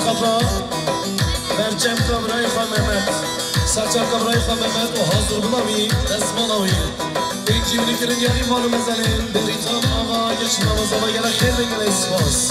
خبرا برچم کبرای خواه محمد سرچم کبرای خواه محمد و حاضر بلاوی دزماناوی این جیبینی کرن یعنی مالو مزنین بریتام آقا گشت نماز آقا گره خیلی بگل اسپاس